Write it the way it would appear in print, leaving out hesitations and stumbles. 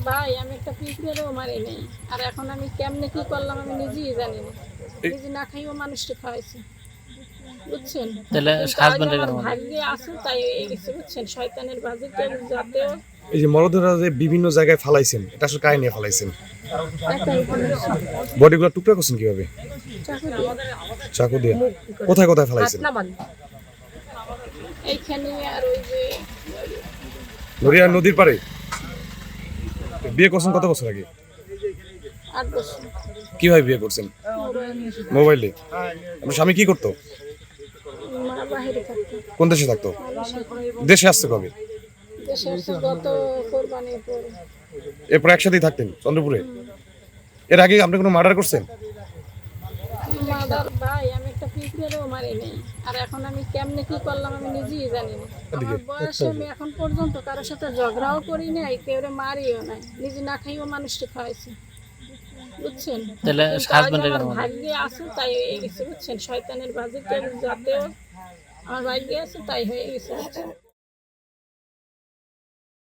ভাই আমি একটা পিঁপড়েরও মারি নাই। আর এখন আমি কেমনে কি করলাম আমি নিজেই জানি না। নিজে না খাইও মানুষকে খাওয়াইছি, বুঝছেন? তাহলে কিন্তু আজ হাজবেন্ডের আমার কেন? ভাগ্যে আছে তাই হয়ে গেছে, বুঝছেন? শয়তানের বাজিতে যাতেও এই যে মরদেহটা যে বিভিন্ন জায়গায় ফালাইছেন, এটা আসলে কাহিনী ফালাইছেন? একাই করেছি। বডিগুলো টুকরা করছেন কিভাবে? চাকু দিয়ে চাকু দিয়ে? কোথায় কোথায় ফালাইছেন? এইখানে আর ওই যে নড়িয়া নদীর পাড়ে? বিয়ে করছেন কত বছর আগে? 8 বছর কিভাবে বিয়ে করছেন? মোবাইলে? আপনার স্বামী কি করতো? মা বাহিরে থাকতো। কোন দেশে থাকতো? দেশে আসছে কবে? দেশে এসে গত কোরবানির পরে। এরপর একসাথেই থাকতেন চন্দ্রপুরে? এর আগে আপনি কোনো মার্ডার করছেন? মাদার ভাই আমি একটা পিঁপড়েরও মারি নাই। আর এখন আমি কেমনে কি করলাম আমি নিজেই জানি না। আমার বয়সে আমি এখন পর্যন্ত কারোর সাথে ঝগড়াও করি নাই, কেউরে মারিও নাই। নিজে না খাইও মানুষকে খাওয়াইছি, বুঝছেন? তাহলে কিন্তু আজ হাজবেন্ডের আমার কেন? ভাগ্যে আছে তাই হয়ে গেছে, বুঝছেন? শয়তানের বাজিতে যাতেও আমার ভাগ্যে আছে তাই হয়ে গেছে, বুঝছেন?